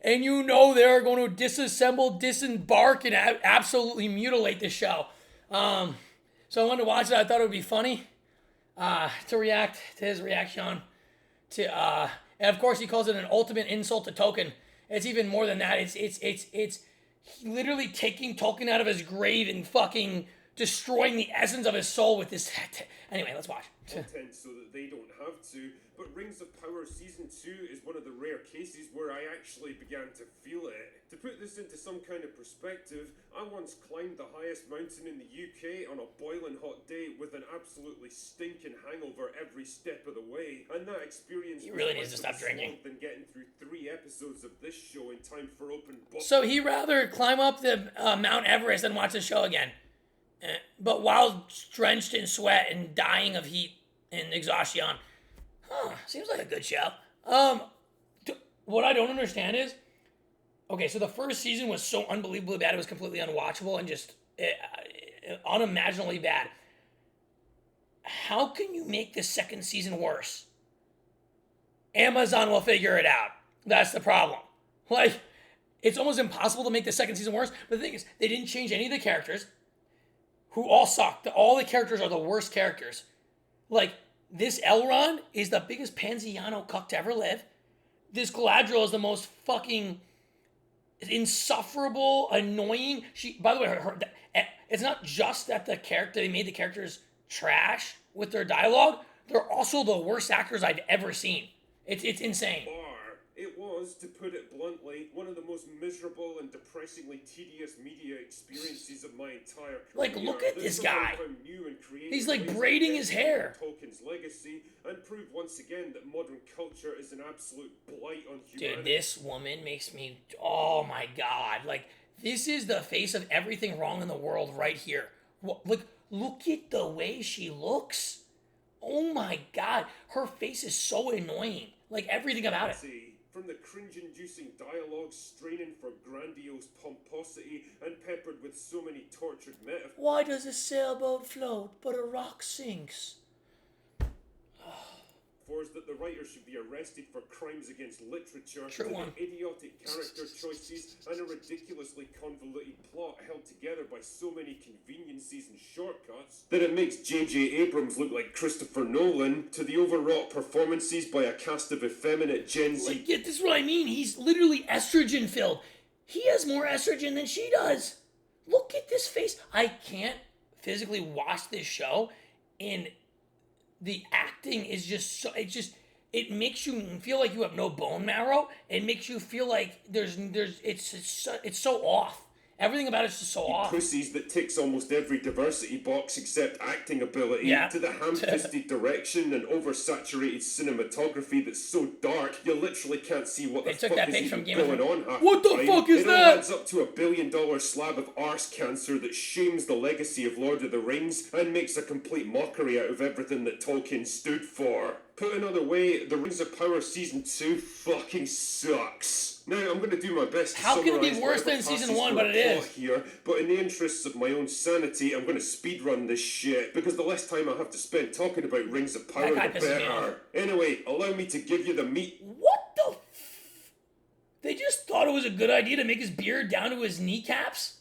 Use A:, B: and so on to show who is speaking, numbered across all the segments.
A: and you know they're going to disassemble, disembark, and absolutely mutilate the show. So I wanted to watch it. I thought it would be funny to react to his reaction to, and of course he calls it an ultimate insult to Tolkien. It's even more than that. It's literally taking Tolkien out of his grave and fucking destroying the essence of his soul with this. Anyway, let's watch.
B: Content so that they don't have to, but Rings of Power Season 2 is one of the rare cases where I actually began to feel it. To put this into some kind of perspective, I once climbed the highest mountain in the UK on a boiling hot day with an absolutely stinking hangover every step of the way, and that experience
A: he really needs to stop drinking.
B: Than getting through 3 episodes of this show in time for open book.
A: So he'd rather climb up the Mount Everest than watch the show again. But while drenched in sweat and dying of heat and exhaustion. Seems like a good show. What I don't understand is, okay, so the first season was so unbelievably bad, it was completely unwatchable and just unimaginably bad. How can you make the second season worse? Amazon will figure it out. That's the problem. Like, it's almost impossible to make the second season worse, but the thing is, they didn't change any of the characters, who all sucked. All the characters are the worst characters. Like, this Elrond is the biggest Panziano cuck to ever live. This Galadriel is the most fucking insufferable, annoying. By the way, it's not just that they made the characters trash with their dialogue. They're also the worst actors I've ever seen. It's insane.
B: It was, to put it bluntly, one of the most miserable and depressingly tedious media experiences of my entire career.
A: Like, look at this guy. He's like braiding his hair.
B: Tolkien's legacy, and prove once again that modern culture is an absolute blight on humanity.
A: Dude, this woman makes me, oh my god. Like, this is the face of everything wrong in the world right here. Look at the way she looks. Oh my god. Her face is so annoying. Like, everything about it.
B: From the cringe-inducing dialogue straining for grandiose pomposity and peppered with so many tortured metaphors.
A: Why does a sailboat float but a rock sinks?
B: That the writer should be arrested for crimes against literature,
A: True one.
B: idiotic character choices, and a ridiculously convoluted plot held together by so many conveniences and shortcuts that it makes J.J. Abrams look like Christopher Nolan, to the overwrought performances by a cast of effeminate Gen Z.
A: Like, this is what I mean. He's literally estrogen filled. He has more estrogen than she does. Look at this face. I can't physically watch this show, and the acting is just so, it makes you feel like you have no bone marrow. It makes you feel like it's so off. Everything about it's just so off.
B: Pussies that ticks almost every diversity box except acting ability.
A: Yeah.
B: To the ham-fisted direction and oversaturated cinematography that's so dark you literally can't see what the fuck is even going on half
A: What the fuck is that?
B: It all adds up to $1 billion slab of arse cancer that shames the legacy of Lord of the Rings and makes a complete mockery out of everything that Tolkien stood for. Put another way, the Rings of Power Season 2 fucking sucks. Now, I'm going to do my best to
A: How can it be worse than Season 1, but it is?
B: Here, but in the interests of my own sanity, I'm going to speedrun this shit, because the less time I have to spend talking about Rings of Power, the better. Anyway, allow me to give you the meat.
A: What the They just thought it was a good idea to make his beard down to his kneecaps?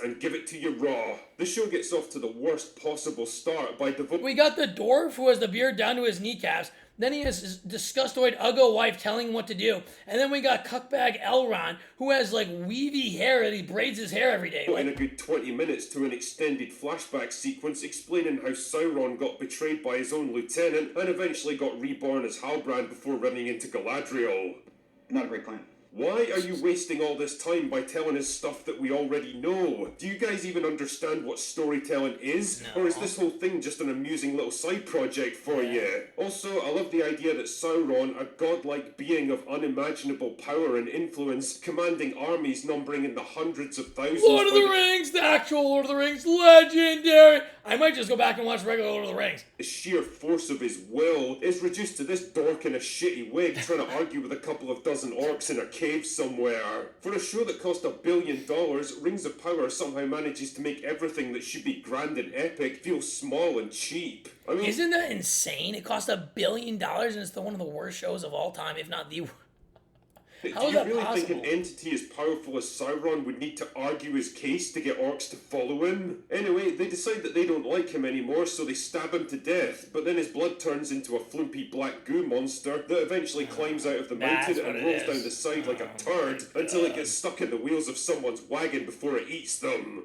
B: And give it to you raw. The show gets off to the worst possible start by
A: We got the dwarf who has the beard down to his kneecaps. Then he has his disgustoid Uggo wife telling him what to do. And then we got cuckbag Elrond, who has like weavy hair and he braids his hair every day.
B: In a good 20 minutes to an extended flashback sequence explaining how Sauron got betrayed by his own lieutenant and eventually got reborn as Halbrand before running into Galadriel.
C: Not a great plan.
B: Why are you wasting all this time by telling us stuff that we already know? Do you guys even understand what storytelling is?
A: No.
B: Or is this whole thing just an amusing little side project for you? Also, I love the idea that Sauron, a godlike being of unimaginable power and influence, commanding armies numbering in the hundreds of thousands...
A: Lord of the Rings, the actual Lord of the Rings, legendary! I might just go back and watch regular Lord of the Rings.
B: The sheer force of his will is reduced to this dork in a shitty wig trying to argue with a couple of dozen orcs in a cave somewhere. For a show that cost $1 billion, Rings of Power somehow manages to make everything that should be grand and epic feel small and cheap. I mean,
A: isn't that insane? It cost $1 billion and it's one of the worst shows of all time, if not the... How
B: Do
A: is
B: you
A: that
B: really think
A: possible?
B: an entity as powerful as Sauron would need to argue his case to get orcs to follow him? Anyway, they decide that they don't like him anymore, so they stab him to death, but then his blood turns into a flumpy black goo monster that eventually climbs out of the mountain and rolls down the side like a turd until it gets stuck in the wheels of someone's wagon before it eats them.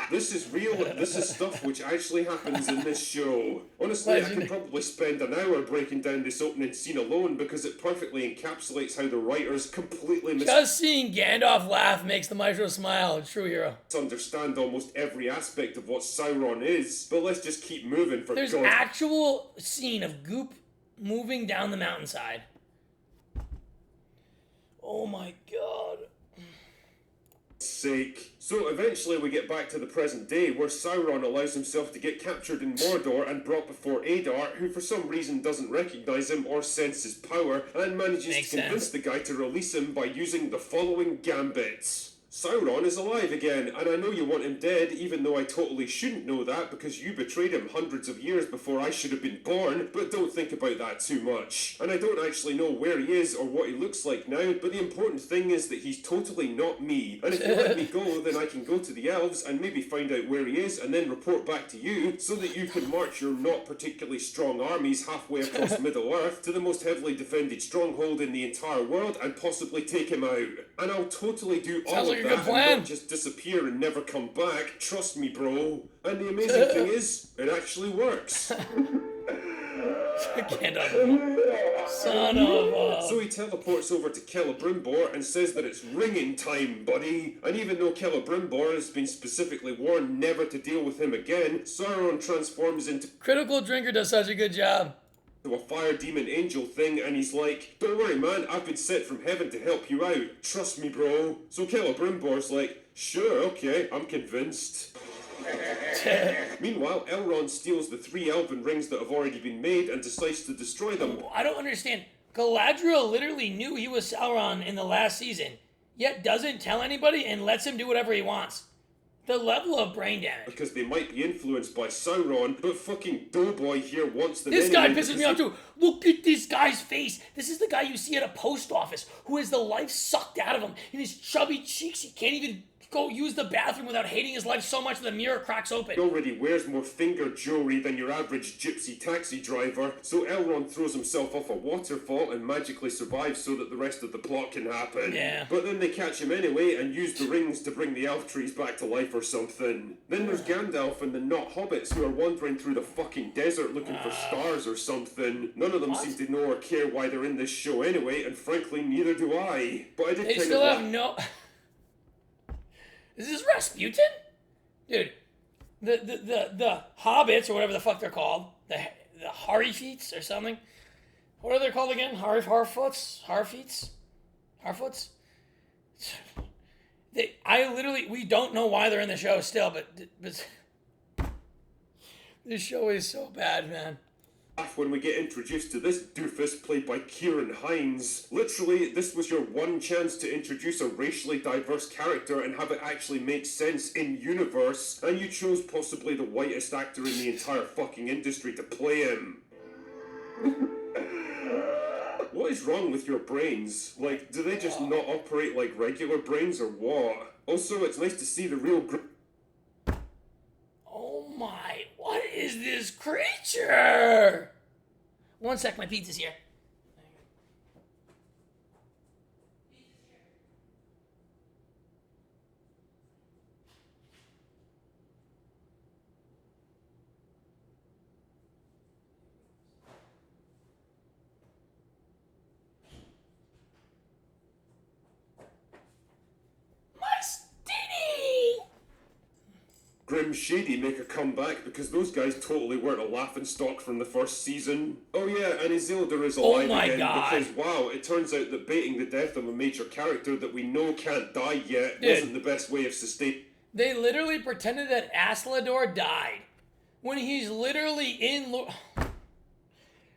B: This is real, this is stuff which actually happens in this show. Honestly, I could probably spend an hour breaking down this opening scene alone because it perfectly encapsulates how the writers completely
A: Just seeing Gandalf laugh makes the maestro smile. True hero.
B: misunderstand almost every aspect of what Sauron is, but let's just keep moving for
A: There's
B: God's
A: actual scene of goop moving down the mountainside. Oh my god.
B: sake. So eventually we get back to the present day where Sauron allows himself to get captured in Mordor and brought before Adar, who for some reason doesn't recognize him or sense his power, and manages to convince the guy to release him by using the following gambits. Sauron is alive again, and I know you want him dead, even though I totally shouldn't know that because you betrayed him hundreds of years before I should have been born, but don't think about that too much. And I don't actually know where he is or what he looks like now, but the important thing is that he's totally not me. And if you let me go, then I can go to the Elves and maybe find out where he is and then report back to you, so that you can march your not particularly strong armies halfway across Middle-earth to the most heavily defended stronghold in the entire world and possibly take him out. And I'll totally do all of that and not just disappear and never come back. Trust me, bro. And the amazing thing is, it actually works.
A: Son of a...
B: So he teleports over to Celebrimbor and says that it's ringing time, buddy. And even though Celebrimbor has been specifically warned never to deal with him again, Sauron transforms into
A: Critical Drinker does such a good job.
B: To a fire demon angel thing, and he's like, don't worry man, I've been sent from heaven to help you out. Trust me, bro. So Celebrimbor's like, sure, okay, I'm convinced. Meanwhile, Elrond steals the 3 elven rings that have already been made and decides to destroy them.
A: I don't understand. Galadriel literally knew he was Sauron in the last season, yet doesn't tell anybody and lets him do whatever he wants. The level of brain damage.
B: Because they might be influenced by Sauron, but fucking Doughboy here wants them.
A: This guy pisses me off too. Look at this guy's face. This is the guy you see at a post office who has the life sucked out of him. In his chubby cheeks, he can't even go use the bathroom without hating his life so much that the mirror cracks open.
B: He already wears more finger jewelry than your average gypsy taxi driver, so Elrond throws himself off a waterfall and magically survives so that the rest of the plot can happen.
A: Yeah.
B: But then they catch him anyway and use the rings to bring the elf trees back to life or something. Then there's Gandalf and the not hobbits who are wandering through the fucking desert looking for stars or something. None of them seem to know or care why they're in this show anyway, and frankly neither do I. But I did
A: They
B: kind
A: still
B: of
A: have no... Is this Rasputin? Dude, the hobbits, or whatever the fuck they're called, the Harifeets or something. What are they called again? Harfoots? Harfoots? We don't know why they're in the show still, but this show is so bad, man.
B: When we get introduced to this doofus played by Kieran Hines. Literally, this was your one chance to introduce a racially diverse character and have it actually make sense in universe, and you chose possibly the whitest actor in the entire fucking industry to play him. What is wrong with your brains? Like, do they just not operate like regular brains or what? Also, it's nice to see the real
A: Oh my, what is this creature? One sec, my pizza's here.
B: Grim Shady make a comeback because those guys totally weren't a laughingstock from the first season. Oh yeah, and Isildur is alive again because wow, it turns out that baiting the death of a major character that we know can't die yet wasn't the best way of sustaining.
A: They literally pretended that Aslador died when he's literally in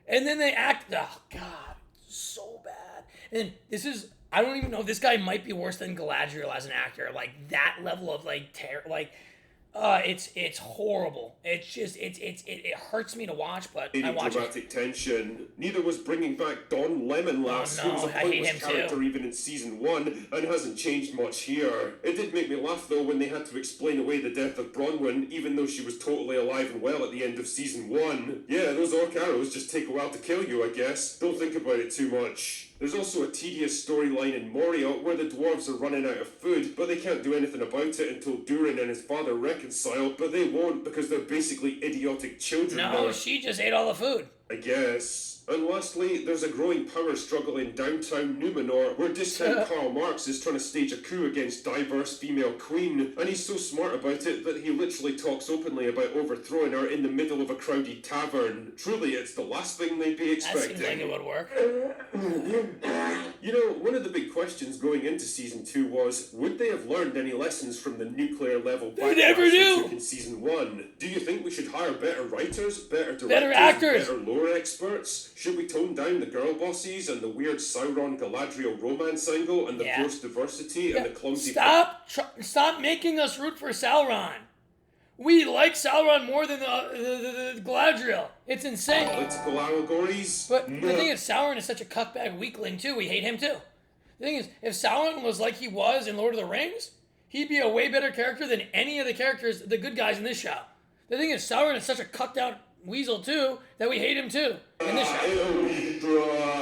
A: and then they act, oh god, so bad. And this is, I don't even know, this guy might be worse than Galadriel as an actor. Like that level of like terror, like It's horrible. It's just it hurts me to watch, but I
B: Any
A: watch it.
B: dramatic tension. Neither was bringing back Don Lemonlass,
A: Oh, no,
B: who was a
A: I hate
B: pointless
A: him
B: character
A: too.
B: even in season 1, and hasn't changed much here. It did make me laugh though when they had to explain away the death of Bronwyn, even though she was totally alive and well at the end of season 1. Yeah, those orc arrows just take a while to kill you, I guess. Don't think about it too much. There's also a tedious storyline in Moria where the dwarves are running out of food, but they can't do anything about it until Durin and his father reconcile, but they won't because they're basically idiotic children
A: No,
B: now.
A: she just ate all the food.
B: I guess. And lastly, there's a growing power struggle in downtown Numenor, where discount Karl Marx is trying to stage a coup against diverse female queen, and he's so smart about it that he literally talks openly about overthrowing her in the middle of a crowded tavern. Truly, it's the last thing they'd be
A: That
B: expecting.
A: seems like it would work.
B: You know, one of the big questions going into season 2 was, would they have learned any lessons from the nuclear level
A: They never do.
B: took in season 1? Do you think we should hire better writers, better directors,
A: Better actors.
B: better lore experts? Should we tone down the girl bosses and the weird Sauron Galadriel romance angle and the forced diversity and the clumsy...
A: Stop making us root for Sauron. We like Sauron more than the Galadriel. It's insane.
B: Political allegories?
A: But the thing is, Sauron is such a cuckbag weakling too. We hate him too. The thing is, if Sauron was like he was in Lord of the Rings, he'd be a way better character than any of the characters, the good guys in this show. The thing is, Sauron is such a cucked out weasel too that we hate him too in this show.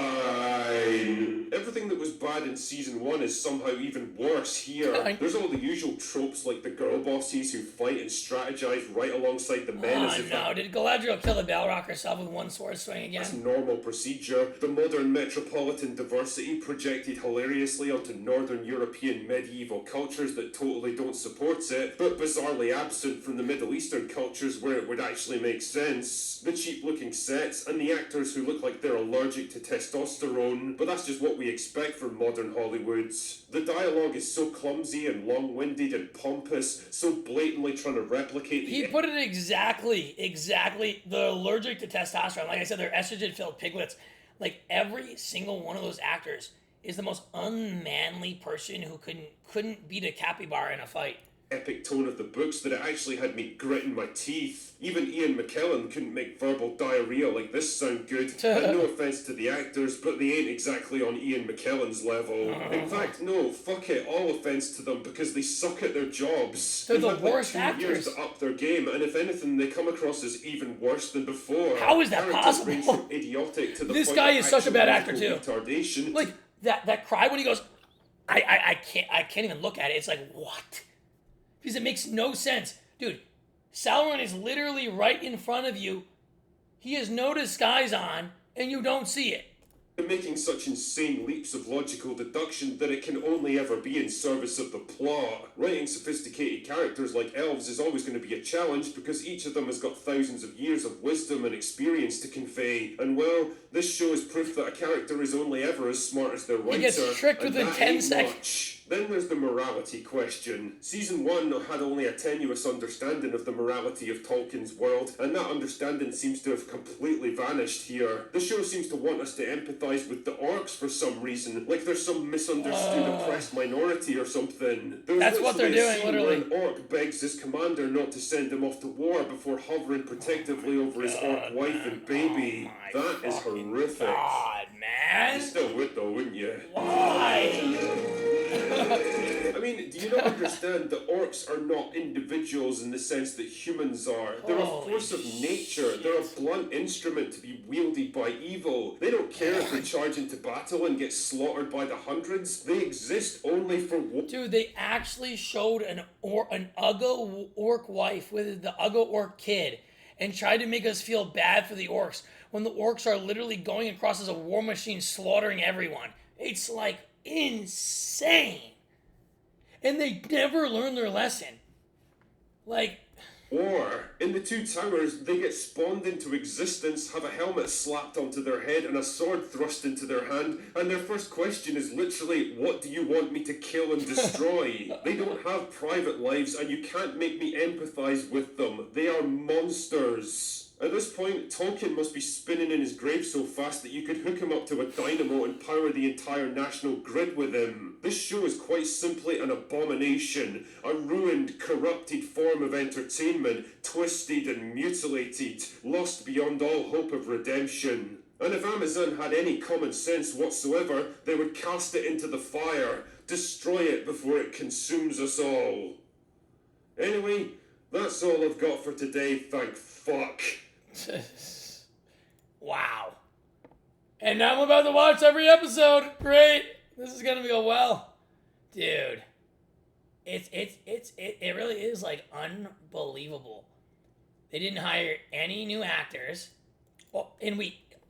B: Everything that was bad in season 1 is somehow even worse here. There's all the usual tropes like the girl bosses who fight and strategize right alongside the men as if
A: Did Galadriel kill the Balrog herself with one sword swing again?
B: that's normal procedure. The modern metropolitan diversity projected hilariously onto northern European medieval cultures that totally don't support it, but bizarrely absent from the Middle Eastern cultures where it would actually make sense. The cheap looking sets and the actors who look like they're allergic to testosterone, but that's just what we expect from modern Hollywood. The dialogue is so clumsy and long-winded and pompous, so blatantly trying to replicate
A: He put it exactly. They're allergic to testosterone. Like I said, they're estrogen-filled piglets. Like every single one of those actors is the most unmanly person who couldn't beat a capybara in a fight.
B: Epic tone of the books that it actually had me gritting my teeth. Even Ian McKellen couldn't make verbal diarrhea like this sound good. And no offense to the actors, but they ain't exactly on Ian McKellen's level. In fact, no, fuck it, all offense to them because they suck at their jobs.
A: They're the
B: They've had
A: worst
B: 2
A: actors.
B: years to up their game, and if anything, they come across as even worse than before.
A: How is that
B: Characters
A: possible?
B: range from idiotic to the
A: This
B: point
A: guy
B: of
A: is such a
B: actual
A: bad actor,
B: mental
A: too.
B: retardation.
A: Like that cry when he goes, I can't even look at it. It's like, what? Because it makes no sense. Dude, Sauron is literally right in front of you. He has no disguise on, and you don't see it.
B: They're making such insane leaps of logical deduction that it can only ever be in service of the plot. Writing sophisticated characters like elves is always going to be a challenge because each of them has got thousands of years of wisdom and experience to convey. And well, this show is proof that a character is only ever as smart as their writer.
A: He gets tricked
B: and
A: within
B: that
A: 10
B: ain't
A: seconds.
B: much. Then there's the morality question. Season 1 had only a tenuous understanding of the morality of Tolkien's world, and that understanding seems to have completely vanished here. The show seems to want us to empathise with the orcs for some reason, like they're some misunderstood oppressed minority or something.
A: That's what they're doing,
B: Scene
A: literally.
B: where an orc begs his commander not to send him off to war before hovering protectively over his orc wife and baby. That is horrific.
A: God, man.
B: You still would though, wouldn't you?
A: Why?
B: I mean, do you not understand that orcs are not individuals in the sense that humans are? They're a force of nature. They're a blunt instrument to be wielded by evil. They don't care if they charge into battle and get slaughtered by the hundreds. They exist only for war.
A: Dude, they actually showed an Uggo orc wife with the Uggo orc kid and tried to make us feel bad for the orcs when the orcs are literally going across as a war machine slaughtering everyone. It's like insane. And they never learn their lesson. Like...
B: Or, in the Two Towers, they get spawned into existence, have a helmet slapped onto their head and a sword thrust into their hand, and their first question is literally, what do you want me to kill and destroy? They don't have private lives, and you can't make me empathise with them. They are monsters. At this point, Tolken must be spinning in his grave so fast that you could hook him up to a dynamo and power the entire national grid with him. This show is quite simply an abomination, a ruined, corrupted form of entertainment, twisted and mutilated, lost beyond all hope of redemption. And if Amazon had any common sense whatsoever, they would cast it into the fire, destroy it before it consumes us all. Anyway, that's all I've got for today, thank fuck.
A: Wow. And now I'm about to watch every episode. Great. This is gonna go well. Dude. It really is like unbelievable. They didn't hire any new actors. Well, and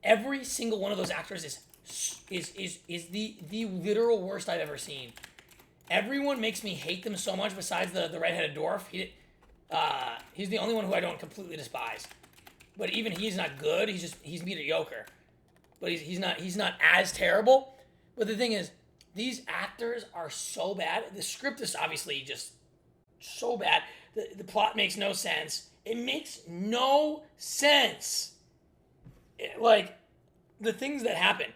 A: every single one of those actors is the literal worst I've ever seen. Everyone makes me hate them so much besides the redheaded dwarf. He's the only one who I don't completely despise. But even he's not good. He's mediocre. But he's not as terrible. But the thing is, these actors are so bad. The script is obviously just so bad. The plot makes no sense. It makes no sense. Like, the things that happen.